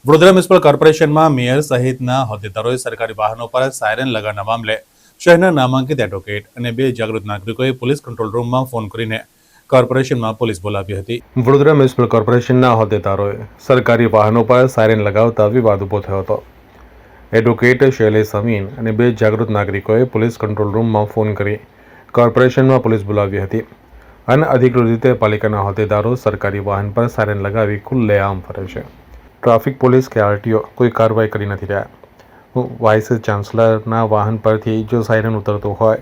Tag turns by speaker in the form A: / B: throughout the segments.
A: Vadodara municipal કોર્પોરેશનમાં mayor સહિતના હોદ્દેદારોએ સરકારી વાહનો પર સાયરન લગાડવાના મામલે શહેરના નામાંકિત એડવોકેટ અને 2 જાગૃત નાગરિકોએ પોલીસ કંટ્રોલ રૂમમાં ફોન કરીને કોર્પોરેશનમાં પોલીસ બોલાવી હતી। વડોદરા મ્યુનિસિપલ કોર્પોરેશનના હોદ્દેદારોએ સરકારી વાહનો પર સાયરન લગાવતા વિવાદ ઊભો થયો હતો। એડવોકેટ શૈલેષ અમીન અને 2 જાગૃત નાગરિકોએ પોલીસ કંટ્રોલ રૂમમાં ફોન કરી કોર્પોરેશનમાં પોલીસ બોલાવી હતી। અનઅધિકૃત રીતે પાલિકાના હોદ્દેદારો સરકારી વાહન પર સાયરન લગાવી ખુલ્લેઆમ ફરે છે। ટ્રાફિક પોલીસ કે આરટીઓ કોઈ કાર્યવાહી કરી નથી રહ્યા। વાઇસ ચાન્સલરના વાહન પરથી જો સાયરન ઉતરતો હોય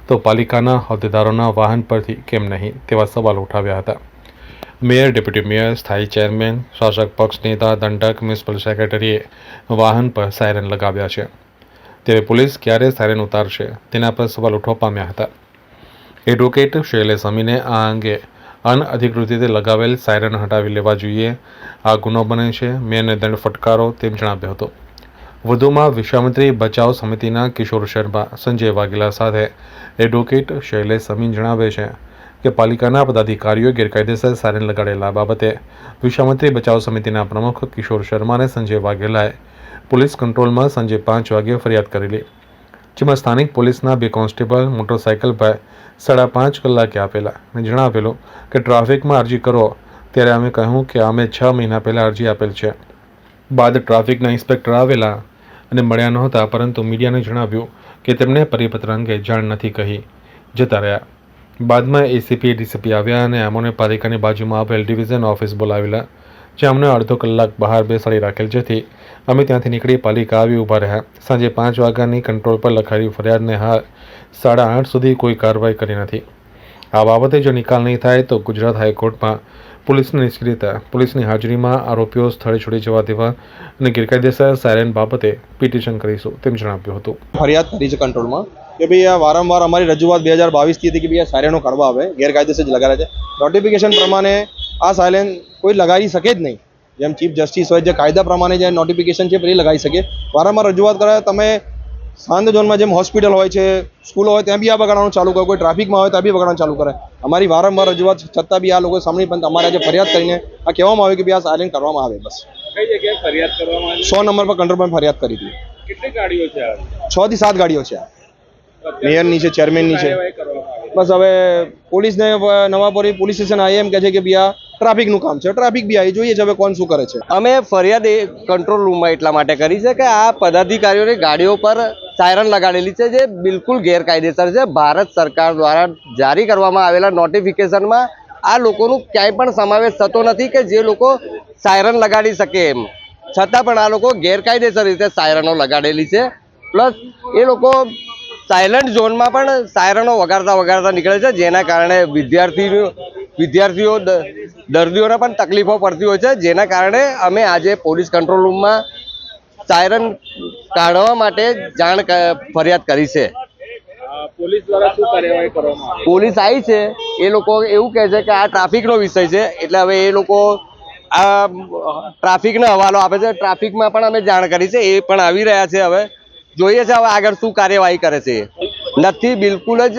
A: તો પાલિકાના હોદ્દેદારોના વાહન પરથી કેમ નહીં તેવા સવાલ ઉઠાવ્યા હતા। મેયર, ડેપ્યુટી મેયર, સ્થાયી ચેરમેન, શાસક પક્ષ નેતા, દંડક, મ્યુનિસિપલ સેક્રેટરીએ વાહન પર સાયરન લગાવ્યા છે, ત્યારે પોલીસ ક્યારે સાયરન ઉતારશે તેના પર સવાલ ઉઠવા પામ્યા હતા। એડવોકેટ શૈલેષ અમીને આ અંગે અનઅધિકૃત રીતે લગાવેલ સાયરન હટાવી લેવા જોઈએ, આ ગુનો બને છે, મેયરને દંડ ફટકારો તેમ જણાવ્યું હતું। વધુમાં વિશ્વામિત્રી બચાવ સમિતિના કિશોર શર્મા, સંજય વાઘેલા સાથે એડવોકેટ શૈલેષ અમીન જણાવે છે કે પાલિકાના પદાધિકારીઓ ગેરકાયદેસર સાયરન લગાડેલા બાબતે વિશ્વામિત્રી બચાવ સમિતિના પ્રમુખ કિશોર શર્મા અને સંજય વાઘેલાએ પોલીસ કંટ્રોલમાં સાંજે 5 વાગ્યે ફરિયાદ કરેલી, જેમાં સ્થાનિક પોલીસના 2 કોન્સ્ટેબલ મોટરસાયકલ પર 5.5 કલાકે આપેલા અને જણાવેલું કે ટ્રાફિકમાં અરજી કરો, ત્યારે અમે કહ્યું કે અમે 6 મહિના પહેલાં અરજી આપેલ છે। બાદ ટ્રાફિકના ઇન્સ્પેક્ટર આવેલા અને મળ્યા નહોતા, પરંતુ મીડિયાને જણાવ્યું કે તેમને પરિપત્ર અંગે જાણ નથી કહી જતા રહ્યા। બાદમાં એસીપી, ડીસીપી આવ્યા અને અમોને પાલિકાની બાજુમાં આવેલ ડિવિઝન ઓફિસ બોલાવેલા, જ્યાં અમને અડધો કલાક બહાર બેસાડી રાખેલ, જેથી અમે ત્યાંથી નીકળી પાલિકા આવી ઊભા રહ્યા। સાંજે 5 વાગ્યાની કંટ્રોલ પર લખાયેલી ફરિયાદને હાલ 8:30 સુધી કોઈ કાર્યવાહી કરી નથી। આ બાબતે જો નિકાલ નહીં થાય તો ગુજરાત હાઈકોર્ટમાં પોલીસની નિષ્ક્રિયતા, પોલીસની હાજરીમાં આરોપીઓ સ્થળે છોડી જવા દેવા અને ગેરકાયદેસર સાયરન બાબતે પિટિશન કરીશું તેમ જણાવ્યું હતું।
B: ફરિયાદ કરી છે કંટ્રોલમાં કે ભાઈ આ વારંવાર અમારી રજૂઆત 2022 થી હતી કે ભાઈ આ સાયરનો કાઢવા આવે, ગેરકાયદેસર જ લગાડે છે। નોટિફિકેશન પ્રમાણે આ સાયરન કોઈ લગાવી શકે જ નહીં, જેમ ચીફ જસ્ટિસ હોય જે કાયદા પ્રમાણે જે નોટિફિકેશન છે એ લગાવી શકે। વારંવાર રજૂઆત કરે, તમે શાંત ઝોનમાં જેમ હોસ્પિટલ હોય છે, સ્કૂલો હોય ત્યાં બી આ બગાડવાનું ચાલુ કરે, કોઈ ટ્રાફિકમાં હોય ત્યાં બી બગાડવાનું ચાલુ કરે। અમારી વારંવાર રજૂઆત છતાં બી આ લોકો સામે પણ અમારે આજે ફરિયાદ કરીને આ કહેવામાં આવ્યું કે ભાઈ આ સાયરન કરવામાં આવે। બસ
C: કઈ જગ્યાએ ફરિયાદ કરવામાં આવી?
B: 100 નંબર પર કંટ્રોલ પર ફરિયાદ કરી હતી।
C: કેટલી ગાડીઓ છે?
B: 6 થી 7 ગાડીઓ છે, મેયરની છે, ચેરમેનની છે। બસ હવે પોલીસને નવાપુરી પોલીસ સ્ટેશન આવી એમ કહે છે કે ભાઈ આ ટ્રાફિકનું કામ છે, ટ્રાફિક બી આવી જોઈએ છે, હવે કોણ શું કરે છે।
D: અમે ફરિયાદ કંટ્રોલ રૂમમાં એટલા માટે કરી છે કે આ પદાધિકારીઓની ગાડીઓ પર સાયરન લગાડેલી છે, જે બિલકુલ ગેરકાયદેસર છે। ભારત સરકાર દ્વારા જારી કરવામાં આવેલા નોટિફિકેશનમાં આ લોકોનું ક્યાંય પણ સમાવેશ થતો નથી કે જે લોકો સાયરન લગાડી શકે એમ, છતાં પણ આ લોકો ગેરકાયદેસર રીતે સાયરનો લગાડેલી છે। પ્લસ એ લોકો સાયલન્ટ ઝોનમાં પણ સાયરનો વગાડતા નીકળે છે, જેના કારણે વિદ્યાર્થીઓ દર્દીઓને પણ તકલીફો પડતી હોય છે, જેના કારણે અમે આજે પોલીસ કંટ્રોલ રૂમમાં સાયરન કાઢવા માટે ફરિયાદ કરી છે।
C: પોલીસ દ્વારા શું કાર્યવાહી કરવામાં આવી?
D: પોલીસ આવી છે, એ લોકો એવું કહે છે કે આ ટ્રાફિકનો વિષય છે, એટલે હવે એ લોકો આ ટ્રાફિકનો હવાલો આપે છે। ટ્રાફિકમાં પણ અમે જાણ કરી છે, એ પણ આવી રહ્યા છે। હવે જોઈએ છે હવે આગળ શું કાર્યવાહી કરે છે। નથી, બિલકુલ જ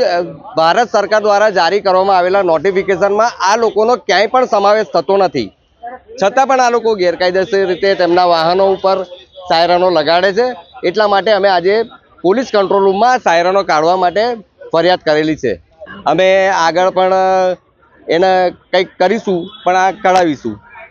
D: ભારત સરકાર દ્વારા જારી કરવામાં આવેલા નોટિફિકેશનમાં આ લોકોનો ક્યાંય પણ સમાવેશ થતો નથી, છતાં પણ આ લોકો ગેરકાયદેસર રીતે તેમના વાહનો ઉપર સાયરનો લગાડે છે। એટલા માટે અમે આજે પોલીસ કંટ્રોલ રૂમમાં સાયરનો કાઢવા માટે ફરિયાદ કરેલી છે। અમે આગળ પણ એને કંઈક કરીશું, પણ આ કઢાવીશું।